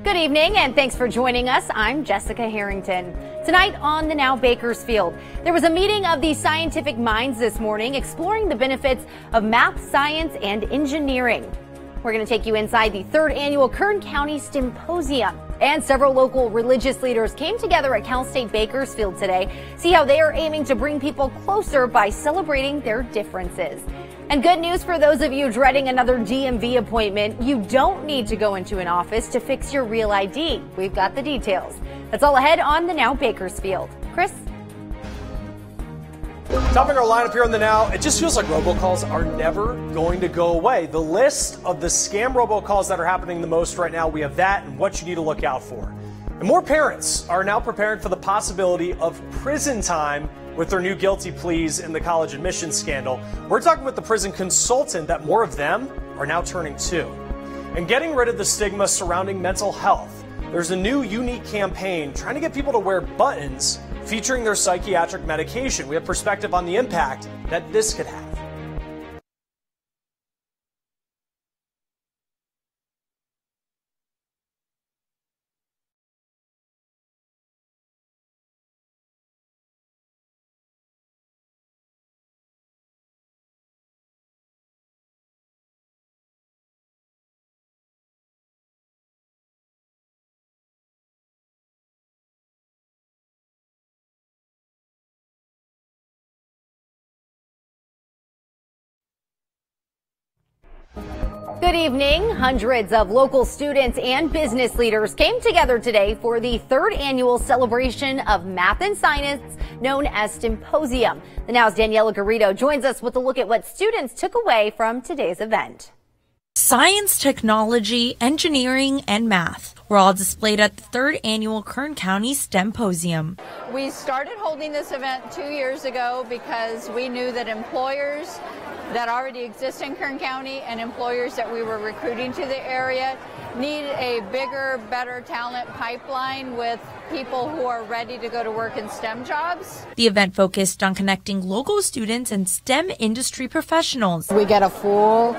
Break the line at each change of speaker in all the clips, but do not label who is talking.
Good evening and thanks for joining us. I'm Jessica Harrington. Tonight on the Now Bakersfield, there was a meeting of the scientific minds this morning exploring the benefits of math, science, and engineering. We're going to take you inside the third annual Kern County Symposium. And several local religious leaders came together at Cal State Bakersfield today. See how they are aiming to bring people closer by celebrating their differences. And good news for those of you dreading another DMV appointment. You don't need to go into an office to fix your real ID. We've got the details. That's all ahead on the Now Bakersfield. Chris?
Topping our lineup here on the Now, it just feels like robocalls are never going to go away. The list of the scam robocalls that are happening the most right now, we have that and what you need to look out for. And more parents are now preparing for the possibility of prison time with their new guilty pleas in the college admissions scandal. We're talking with the prison consultant that more of them are now turning to. And getting rid of the stigma surrounding mental health, there's a new unique campaign trying to get people to wear buttons featuring their psychiatric medication. We have perspective on the impact that this could have.
Good evening. Hundreds of local students and business leaders came together today for the third annual celebration of math and science known as Symposium. The Now's Daniela Garrido joins us with a look at what students took away from today's event.
Science, technology, engineering, and math were all displayed at the third annual Kern County Symposium.
We started holding this event 2 years ago because we knew that employers that already exist in Kern County and employers that we were recruiting to the area need a bigger, better talent pipeline with people who are ready to go to work in STEM jobs.
The event focused on connecting local students and STEM industry professionals.
We get a full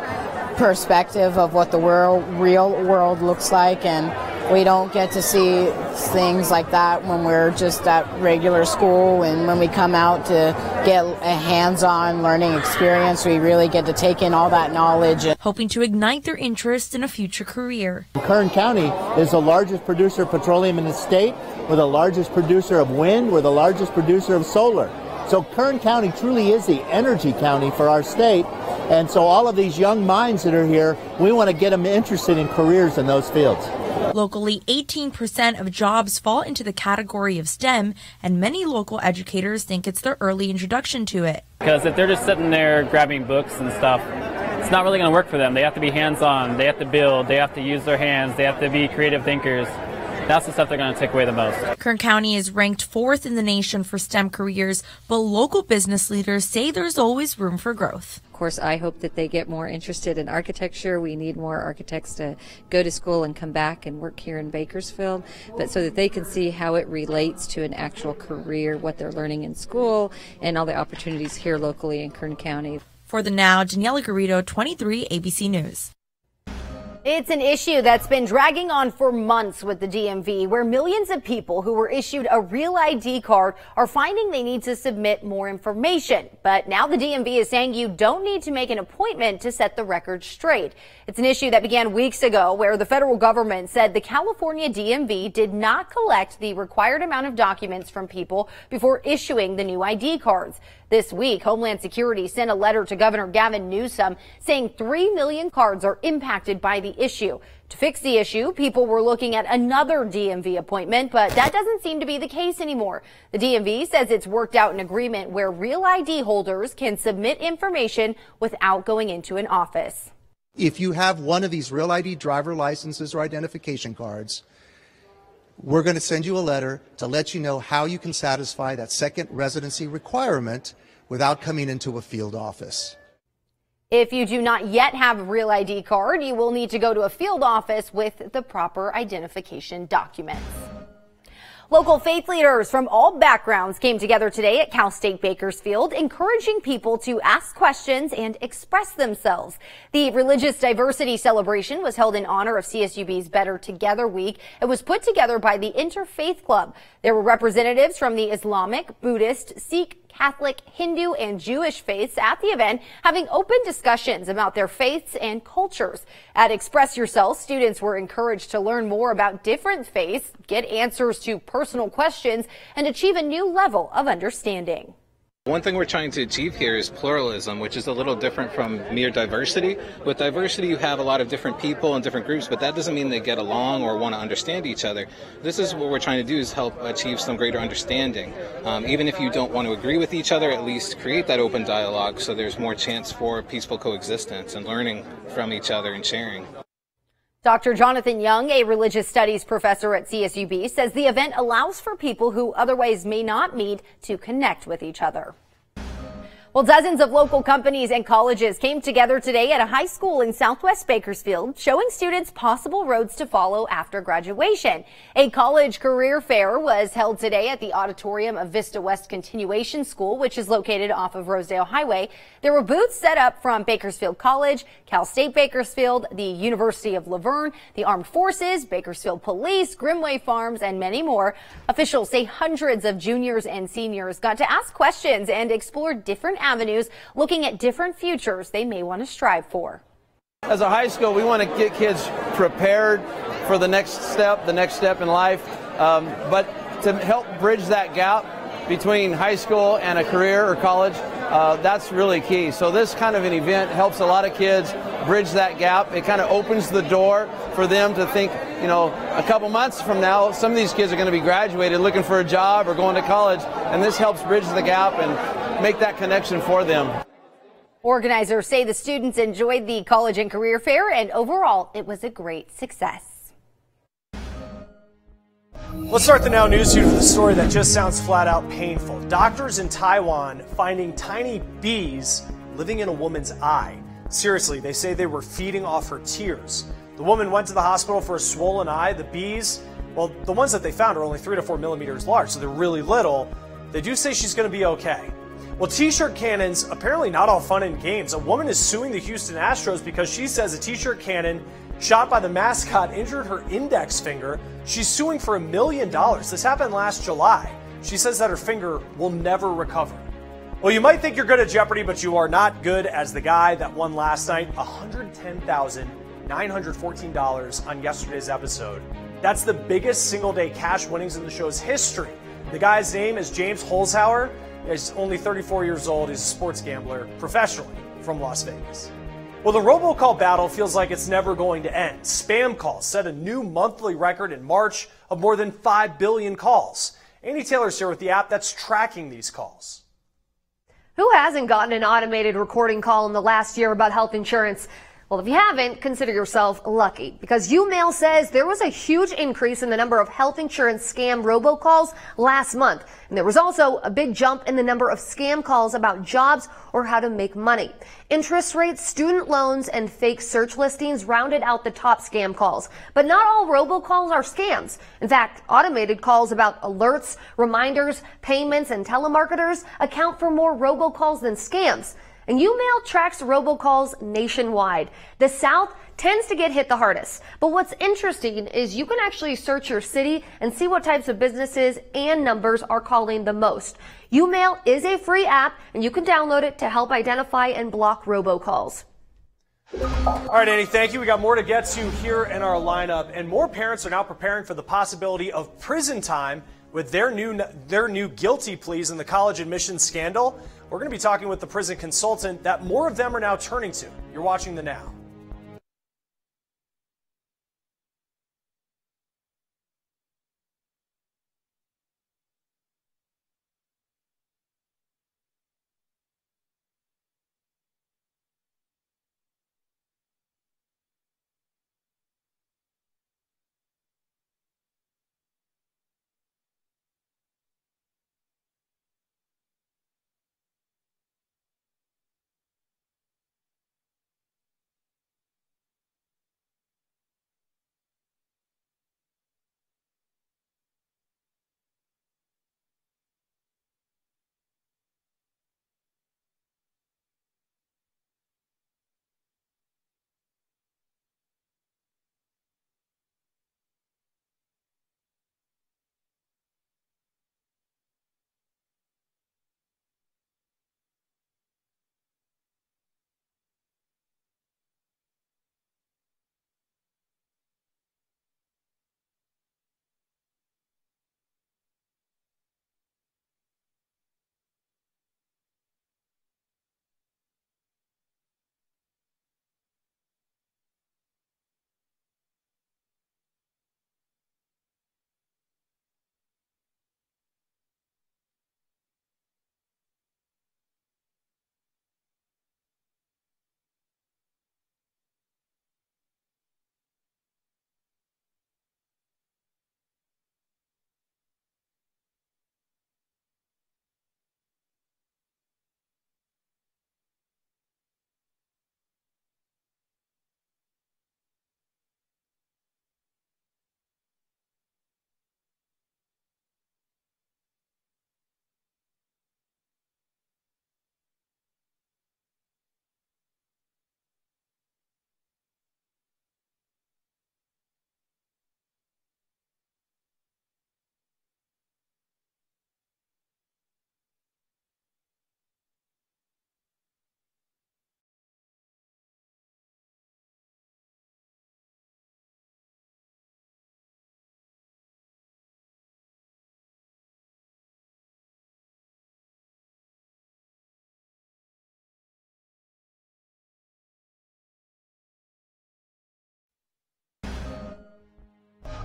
perspective of what the real world looks like, and we don't get to see things like that when we're just at regular school, and when we come out to get a hands-on learning experience, we really get to take in all that knowledge.
Hoping to ignite their interest in a future career.
Kern County is the largest producer of petroleum in the state. We're the largest producer of wind. We're the largest producer of solar. So Kern County truly is the energy county for our state. And so all of these young minds that are here, we want to get them interested in careers in those fields.
Locally, 18% of jobs fall into the category of STEM, and many local educators think it's their early introduction to it.
Because if they're just sitting there grabbing books and stuff, it's not really going to work for them. They have to be hands-on, they have to build, they have to use their hands, they have to be creative thinkers. That's the stuff they're going to take away the most.
Kern County is ranked 4th in the nation for STEM careers, but local business leaders say there's always room for growth.
Of course, I hope that they get more interested in architecture. We need more architects to go to school and come back and work here in Bakersfield, but so that they can see how it relates to an actual career, what they're learning in school, and all the opportunities here locally in Kern County.
For the Now, Daniela Garrido, 23 ABC News.
It's an issue that's been dragging on for months with the DMV, where millions of people who were issued a real ID card are finding they need to submit more information. But now the DMV is saying you don't need to make an appointment to set the record straight. It's an issue that began weeks ago, where the federal government said the California DMV did not collect the required amount of documents from people before issuing the new ID cards. This week, Homeland Security sent a letter to Governor Gavin Newsom saying 3 million cards are impacted by the issue. To fix the issue, people were looking at another DMV appointment, but that doesn't seem to be the case anymore. The DMV says it's worked out an agreement where real ID holders can submit information without going into an office.
If you have one of these real ID driver licenses or identification cards, we're going to send you a letter to let you know how you can satisfy that second residency requirement without coming into a field office.
If you do not yet have a real ID card, you will need to go to a field office with the proper identification documents. Local faith leaders from all backgrounds came together today at Cal State Bakersfield, encouraging people to ask questions and express themselves. The religious diversity celebration was held in honor of CSUB's Better Together Week. It was put together by the Interfaith Club. There were representatives from the Islamic, Buddhist, Sikh, Catholic, Hindu, and Jewish faiths at the event, having open discussions about their faiths and cultures. At Express Yourself, students were encouraged to learn more about different faiths, get answers to personal questions, and achieve a new level of understanding.
One thing we're trying to achieve here is pluralism, which is a little different from mere diversity. With diversity, you have a lot of different people and different groups, but that doesn't mean they get along or want to understand each other. This is what we're trying to do, is help achieve some greater understanding. Even if you don't want to agree with each other, at least create that open dialogue so there's more chance for peaceful coexistence and learning from each other and sharing.
Dr. Jonathan Young, a religious studies professor at CSUB, says the event allows for people who otherwise may not meet to connect with each other. Well, dozens of local companies and colleges came together today at a high school in Southwest Bakersfield, showing students possible roads to follow after graduation. A college career fair was held today at the auditorium of Vista West Continuation School, which is located off of Rosedale Highway. There were booths set up from Bakersfield College, Cal State Bakersfield, the University of Laverne, the Armed Forces, Bakersfield Police, Grimway Farms, and many more. Officials say hundreds of juniors and seniors got to ask questions and explore different avenues, looking at different futures they may want to strive for.
As a high school, we want to get kids prepared for the next step in life, but to help bridge that gap between high school and a career or college, that's really key. So this kind of an event helps a lot of kids bridge that gap. It kind of opens the door for them to think, you know, a couple months from now, some of these kids are going to be graduated looking for a job or going to college, and this helps bridge the gap and make that connection for them.
Organizers say the students enjoyed the college and career fair, and overall it was a great success.
Let's start the Now News Feed with a story that just sounds flat out painful. Doctors in Taiwan finding tiny bees living in a woman's eye. Seriously, they say they were feeding off her tears. The woman went to the hospital for a swollen eye. The bees, well, the ones that they found are only 3 to 4 millimeters large, so they're really little. They do say she's going to be okay. Well, t-shirt cannons, apparently not all fun and games. A woman is suing the Houston Astros because she says a t-shirt cannon shot by the mascot injured her index finger. She's suing for $1 million. This happened last July. She says that her finger will never recover. Well, you might think you're good at Jeopardy, but you are not good as the guy that won last night $110,914 on yesterday's episode. That's the biggest single-day cash winnings in the show's history. The guy's name is James Holzhauer. He's only 34 years old. He's a sports gambler professionally from Las Vegas. Well, the robocall battle feels like it's never going to end. Spam calls set a new monthly record in March of more than 5 billion calls. Andy Taylor's here with the app that's tracking these calls.
Who hasn't gotten an automated recording call in the last year about health insurance? Well, if you haven't, consider yourself lucky, because UMail says there was a huge increase in the number of health insurance scam robocalls last month. And there was also a big jump in the number of scam calls about jobs or how to make money. Interest rates, student loans, and fake search listings rounded out the top scam calls. But not all robocalls are scams. In fact, automated calls about alerts, reminders, payments, and telemarketers account for more robocalls than scams. And UMail tracks robocalls nationwide. The South tends to get hit the hardest. But what's interesting is you can actually search your city and see what types of businesses and numbers are calling the most. UMail is a free app, and you can download it to help identify and block robocalls.
All right, Andy, thank you. We got more to get to here in our lineup, and more parents are now preparing for the possibility of prison time with their new guilty pleas in the college admissions scandal. We're going to be talking with the prison consultant that more of them are now turning to. You're watching The Now.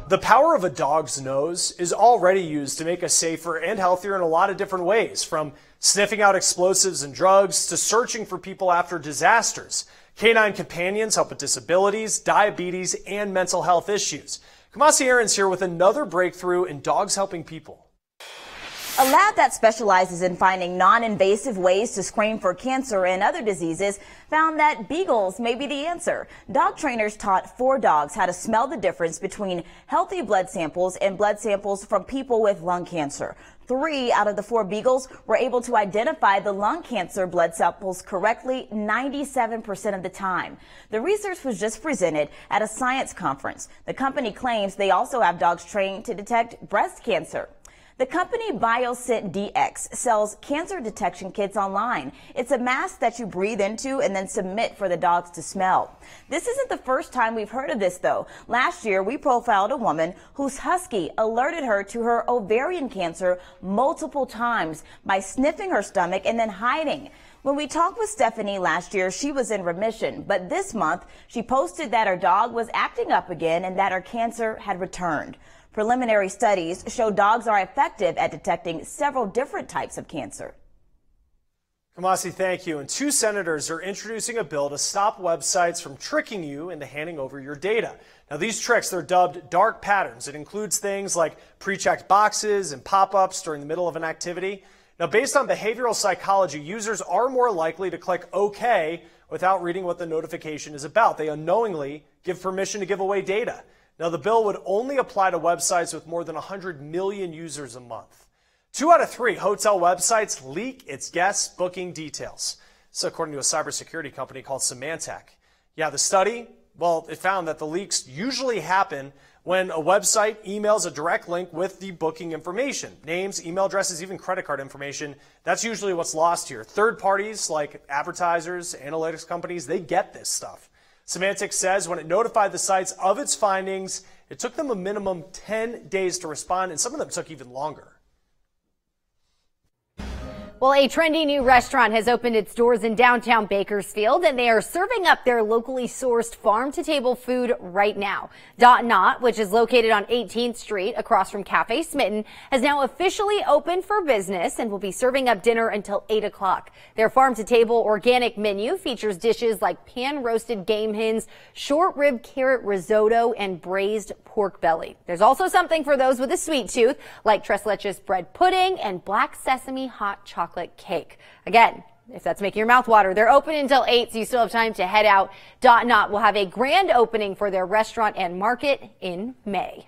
the power of a dog's nose is already used to make us safer and healthier in a lot of different ways, from sniffing out explosives and drugs to searching for people after disasters. Canine companions help with disabilities, diabetes, and mental health issues. Kamasi Aaron's here with another breakthrough in dogs helping people.
A lab that specializes in finding non-invasive ways to screen for cancer and other diseases found that beagles may be the answer. Dog trainers taught 4 dogs how to smell the difference between healthy blood samples and blood samples from people with lung cancer. 3 out of the 4 beagles were able to identify the lung cancer blood samples correctly 97% of the time. The research was just presented at a science conference. The company claims they also have dogs trained to detect breast cancer. The company BioScent DX sells cancer detection kits online. It's a mask that you breathe into and then submit for the dogs to smell. This isn't the first time we've heard of this, though. Last year, we profiled a woman whose husky alerted her to her ovarian cancer multiple times by sniffing her stomach and then hiding. When we talked with Stephanie last year, she was in remission, but this month she posted that her dog was acting up again and that her cancer had returned. Preliminary studies show dogs are effective at detecting several different types of cancer.
Kamasi, thank you. And 2 senators are introducing a bill to stop websites from tricking you into handing over your data. Now, these tricks, they're dubbed dark patterns. It includes things like pre-checked boxes and pop-ups during the middle of an activity. Now, based on behavioral psychology, users are more likely to click OK without reading what the notification is about. They unknowingly give permission to give away data. Now, the bill would only apply to websites with more than 100 million users a month. 2 out of 3 hotel websites leak its guests' booking details. This according to a cybersecurity company called Symantec. Yeah, the study, well, it found that the leaks usually happen when a website emails a direct link with the booking information. Names, email addresses, even credit card information. That's usually what's lost here. Third parties like advertisers, analytics companies, they get this stuff. Symantec says when it notified the sites of its findings, it took them a minimum 10 days to respond, and some of them took even longer.
Well, a trendy new restaurant has opened its doors in downtown Bakersfield, and they are serving up their locally sourced farm-to-table food right now. Dot Not, which is located on 18th Street across from Cafe Smitten, has now officially opened for business and will be serving up dinner until 8 o'clock. Their farm-to-table organic menu features dishes like pan-roasted game hens, short-rib carrot risotto, and braised pork belly. There's also something for those with a sweet tooth, like tres leches bread pudding and black sesame hot chocolate cake. Again, if that's making your mouth water, they're open until 8, so you still have time to head out. Dot Not will have a grand opening for their restaurant and market in May.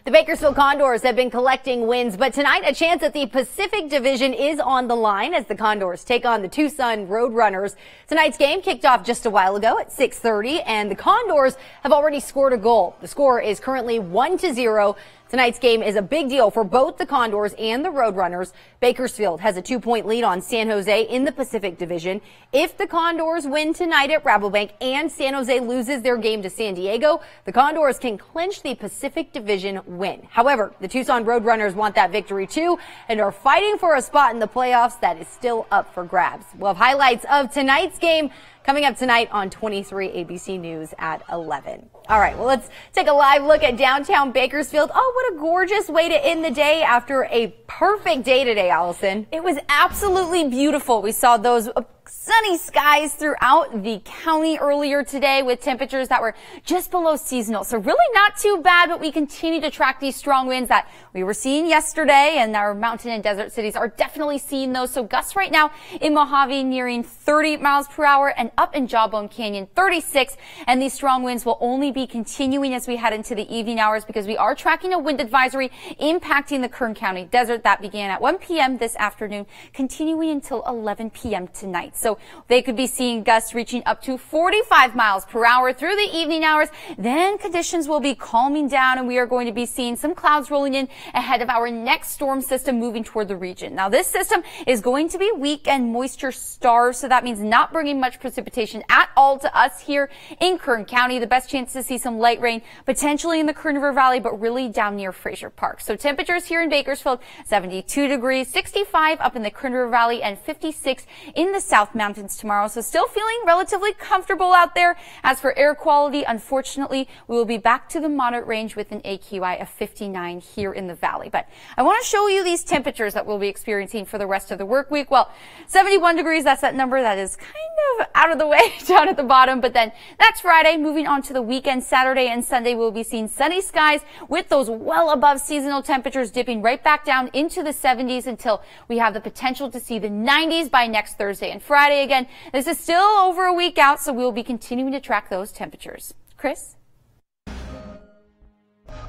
The Bakersfield Condors have been collecting wins, but tonight a chance at the Pacific Division is on the line as the Condors take on the Tucson Roadrunners. Tonight's game kicked off just a while ago at 6:30, and the Condors have already scored a goal. The score is currently 1-0. Tonight's game is a big deal for both the Condors and the Roadrunners. Bakersfield has a 2-point lead on San Jose in the Pacific Division. If the Condors win tonight at Rabobank and San Jose loses their game to San Diego, the Condors can clinch the Pacific Division win. However, the Tucson Roadrunners want that victory too and are fighting for a spot in the playoffs that is still up for grabs. We'll have highlights of tonight's game coming up tonight on 23 ABC News at 11. All right, well, let's take a live look at downtown Bakersfield. Oh, what a gorgeous way to end the day after a perfect day today, Allison.
It was absolutely beautiful. We saw those sunny skies throughout the county earlier today with temperatures that were just below seasonal. So really not too bad, but we continue to track these strong winds that we were seeing yesterday, and our mountain and desert cities are definitely seeing those. So gusts right now in Mojave nearing 30 miles per hour and up in Jawbone Canyon 36. And these strong winds will only be continuing as we head into the evening hours because we are tracking a wind advisory impacting the Kern County desert that began at 1 p.m. this afternoon, continuing until 11 p.m. tonight. So they could be seeing gusts reaching up to 45 miles per hour through the evening hours. Then conditions will be calming down and we are going to be seeing some clouds rolling in ahead of our next storm system moving toward the region. Now this system is going to be weak and moisture starved, so that means not bringing much precipitation at all to us here in Kern County. The best chance to see some light rain potentially in the Kern River Valley, but really down near Fraser Park. So temperatures here in Bakersfield, 72 degrees, 65 up in the Kern River Valley and 56 in the south South Mountains tomorrow, so still feeling relatively comfortable out there. As for air quality, unfortunately, we will be back to the moderate range with an AQI of 59 here in the valley. But I want to show you these temperatures that we'll be experiencing for the rest of the work week. Well, 71 degrees, that's that number that is kind of out of the way down at the bottom. But then that's Friday. Moving on to the weekend, Saturday and Sunday, we'll be seeing sunny skies with those well above seasonal temperatures dipping right back down into the 70s until we have the potential to see the 90s by next Thursday and Friday again. This is still over a week out, so we'll be continuing to track those temperatures. Chris?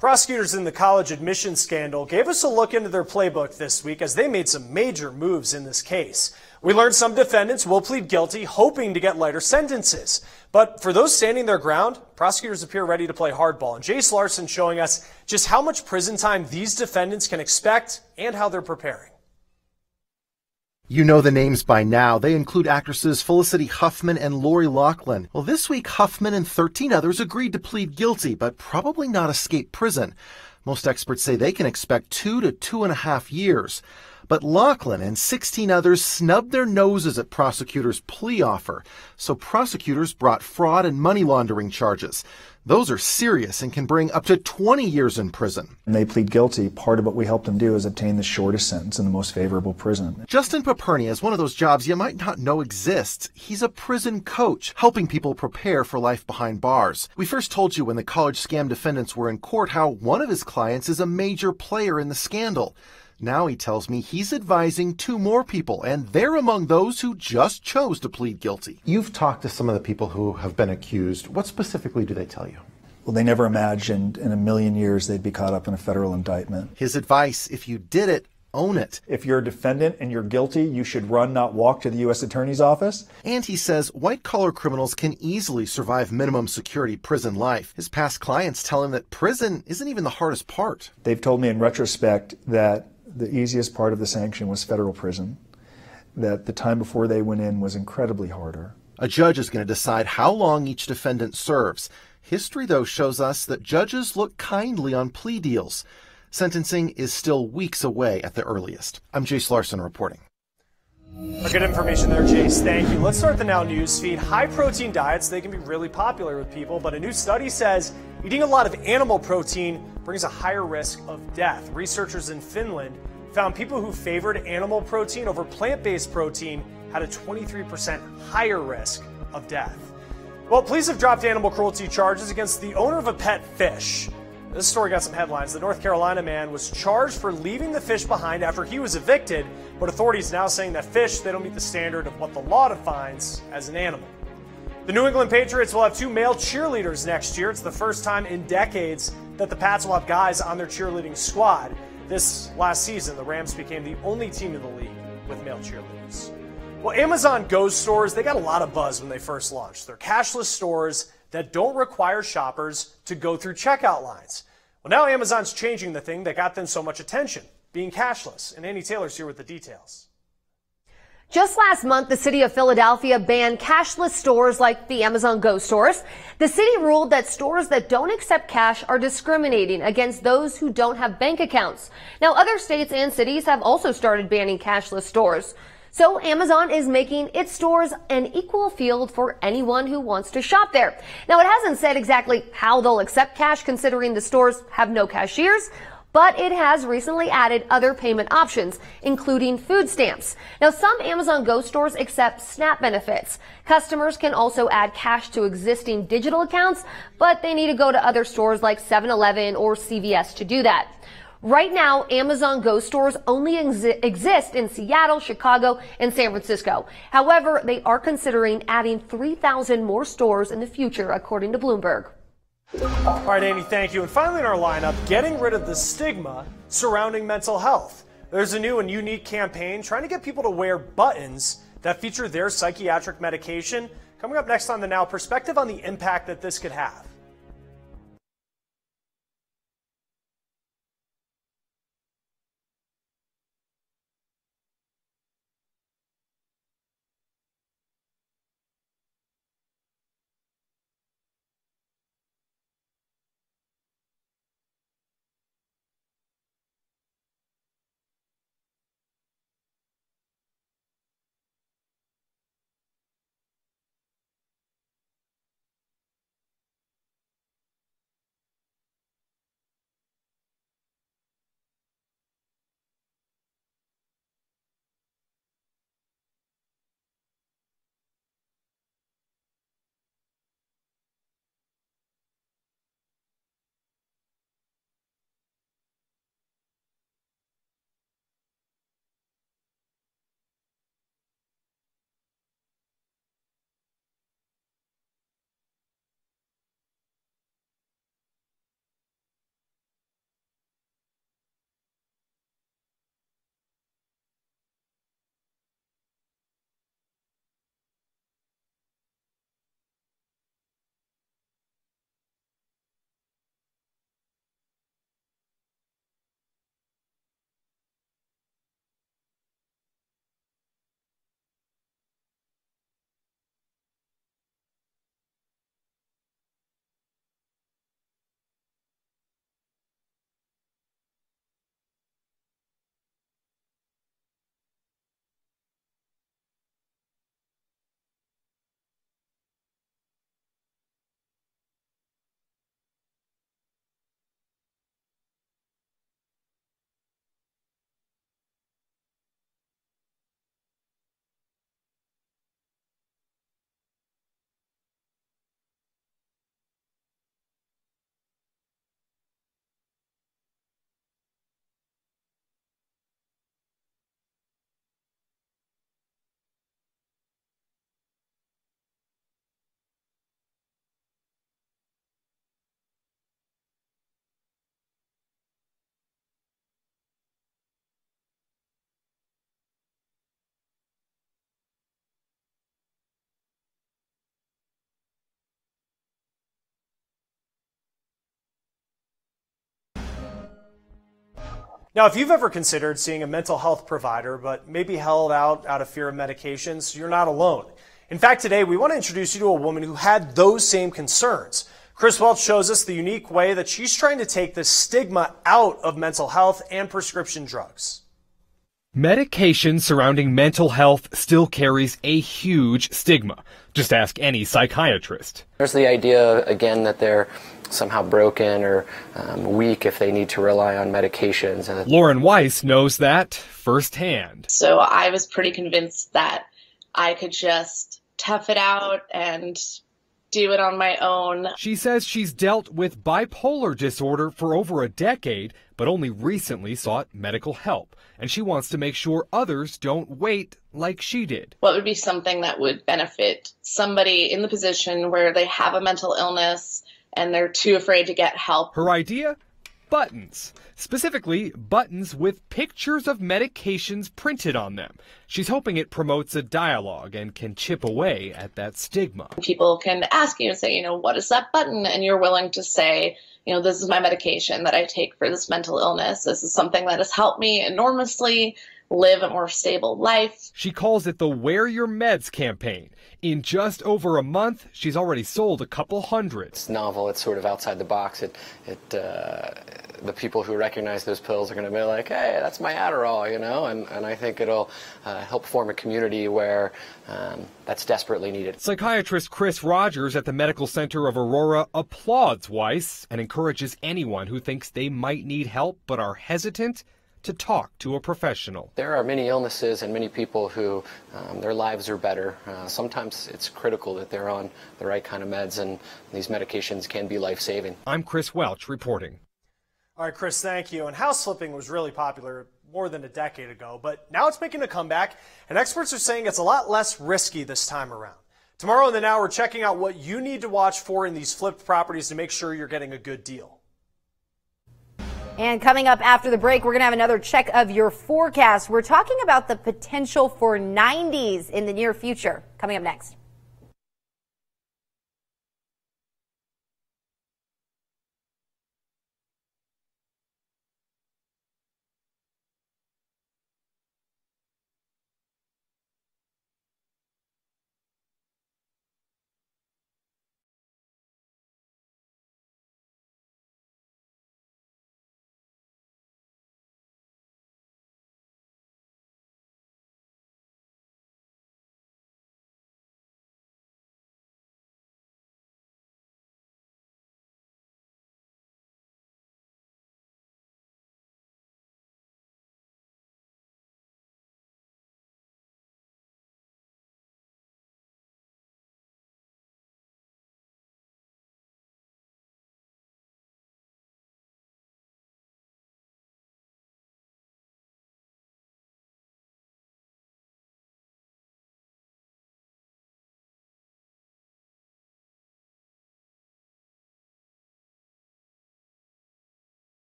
Prosecutors in the college admissions scandal gave us a look into their playbook this week as they made some major moves in this case. We learned some defendants will plead guilty, hoping to get lighter sentences. But for those standing their ground, prosecutors appear ready to play hardball. And Jace Larson showing us just how much prison time these defendants can expect and how they're preparing.
You know the names by now. They include actresses Felicity Huffman and Lori Loughlin. Well, this week, Huffman and 13 others agreed to plead guilty, but probably not escape prison. Most experts say they can expect 2 to 2.5 years. But Loughlin and 16 others snubbed their noses at prosecutors' plea offer. So prosecutors brought fraud and money laundering charges. Those are serious and can bring up to 20 years in prison.
When they plead guilty, part of what we help them do is obtain the shortest sentence in the most favorable prison.
Justin Paperny has one of those jobs you might not know exists. He's a prison coach, helping people prepare for life behind bars. We first told you when the college scam defendants were in court how one of his clients is a major player in the scandal. Now he tells me he's advising 2 more people, and they're among those who just chose to plead guilty. You've talked to some of the people who have been accused. What specifically do they tell you?
Well, they never imagined in a million years they'd be caught up in a federal indictment.
His advice, if you did it, own it.
If you're a defendant and you're guilty, you should run, not walk, to the U.S. Attorney's Office.
And he says white-collar criminals can easily survive minimum security prison life. His past clients tell him that prison isn't even the hardest part.
They've told me in retrospect that the easiest part of the sanction was federal prison, that the time before they went in was incredibly harder.
A judge is going to decide how long each defendant serves. History, though, shows us that judges look kindly on plea deals. Sentencing is still weeks away at the earliest. I'm Jace Larson reporting.
Good information there, Jace. Thank you. Let's start the Now News feed. High-protein diets, they can be really popular with people, but a new study says eating a lot of animal protein brings a higher risk of death. Researchers in Finland found people who favored animal protein over plant-based protein had a 23% higher risk of death. Well, police have dropped animal cruelty charges against the owner of a pet fish. This story got some headlines. The North Carolina man was charged for leaving the fish behind after he was evicted, but authorities now saying that fish, they don't meet the standard of what the law defines as an animal. The New England Patriots will have 2 male cheerleaders next year. It's the first time in decades that the Pats will have guys on their cheerleading squad. This last season, the Rams became the only team in the league with male cheerleaders. Well, Amazon Go stores, they got a lot of buzz when they first launched. They're cashless stores that don't require shoppers to go through checkout lines. Well, now Amazon's changing the thing that got them so much attention, being cashless. And Annie Taylor's here with the details.
Just last month, the city of Philadelphia banned cashless stores like the Amazon Go stores. The city ruled that stores that don't accept cash are discriminating against those who don't have bank accounts. Now, other states and cities have also started banning cashless stores. So Amazon is making its stores an equal field for anyone who wants to shop there. Now, it hasn't said exactly how they'll accept cash considering the stores have no cashiers, but it has recently added other payment options, including food stamps. Now, some Amazon Go stores accept SNAP benefits. Customers can also add cash to existing digital accounts, but they need to go to other stores like 7-Eleven or CVS to do that. Right now, Amazon Go stores only exist in Seattle, Chicago, and San Francisco. However, they are considering adding 3,000 more stores in the future, according to Bloomberg.
All right, Amy, thank you. And finally in our lineup, getting rid of the stigma surrounding mental health. There's a new and unique campaign trying to get people to wear buttons that feature their psychiatric medication. Coming up next on The Now, perspective on the impact that this could have. Now, if you've ever considered seeing a mental health provider, but maybe held out of fear of medications, you're not alone. In fact, today we want to introduce you to a woman who had those same concerns. Chris Welch shows us the unique way that she's trying to take the stigma out of mental health and prescription drugs.
Medication surrounding mental health still carries a huge stigma. Just ask any psychiatrist.
There's the idea, again, that they're somehow broken or weak if they need to rely on medications.
Lauren Weiss knows that firsthand.
So I was pretty convinced that I could just tough it out and do it on my own.
She says she's dealt with bipolar disorder for over a decade, but only recently sought medical help. And she wants to make sure others don't wait like she did.
What would be something that would benefit somebody in the position where they have a mental illness and they're too afraid to get help?
Her idea? Buttons. Specifically, buttons with pictures of medications printed on them. She's hoping it promotes a dialogue and can chip away at that stigma.
People can ask you and say, what is that button? And you're willing to say, this is my medication that I take for this mental illness. This is something that has helped me enormously live a more stable life.
She calls it the Wear Your Meds campaign. In just over a month, she's already sold a couple hundred.
It's novel. It's sort of outside the box. The people who recognize those pills are going to be like, hey, that's my Adderall, and I think it'll help form a community where that's desperately needed.
Psychiatrist Chris Rogers at the Medical Center of Aurora applauds Weiss and encourages anyone who thinks they might need help but are hesitant to talk to a professional.
There are many illnesses and many people who their lives are better. Sometimes it's critical that they're on the right kind of meds, and these medications can be life-saving.
I'm Chris Welch reporting.
All right, Chris, thank you. And house flipping was really popular more than a decade ago, but now it's making a comeback, and experts are saying it's a lot less risky this time around. Tomorrow in the Now, we're checking out what you need to watch for in these flipped properties to make sure you're getting a good deal.
And coming up after the break, we're going to have another check of your forecast. We're talking about the potential for 90s in the near future. Coming up next.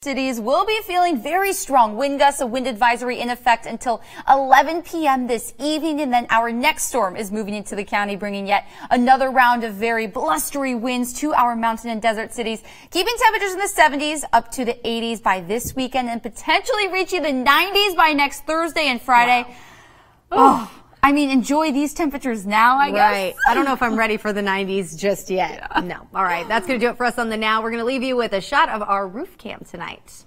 Cities will be feeling very strong wind gusts, a wind advisory in effect until 11 p.m. this evening. And then our next storm is moving into the county, bringing yet another round of very blustery winds to our mountain and desert cities, keeping temperatures in the 70s up to the 80s by this weekend and potentially reaching the 90s by next Thursday and Friday. Wow. Oh. I mean, enjoy these temperatures now, I guess.
Right. I don't know if I'm ready for the 90s just yet. Yeah. No. All right. That's going to do it for us on the Now. We're going to leave you with a shot of our roof cam tonight.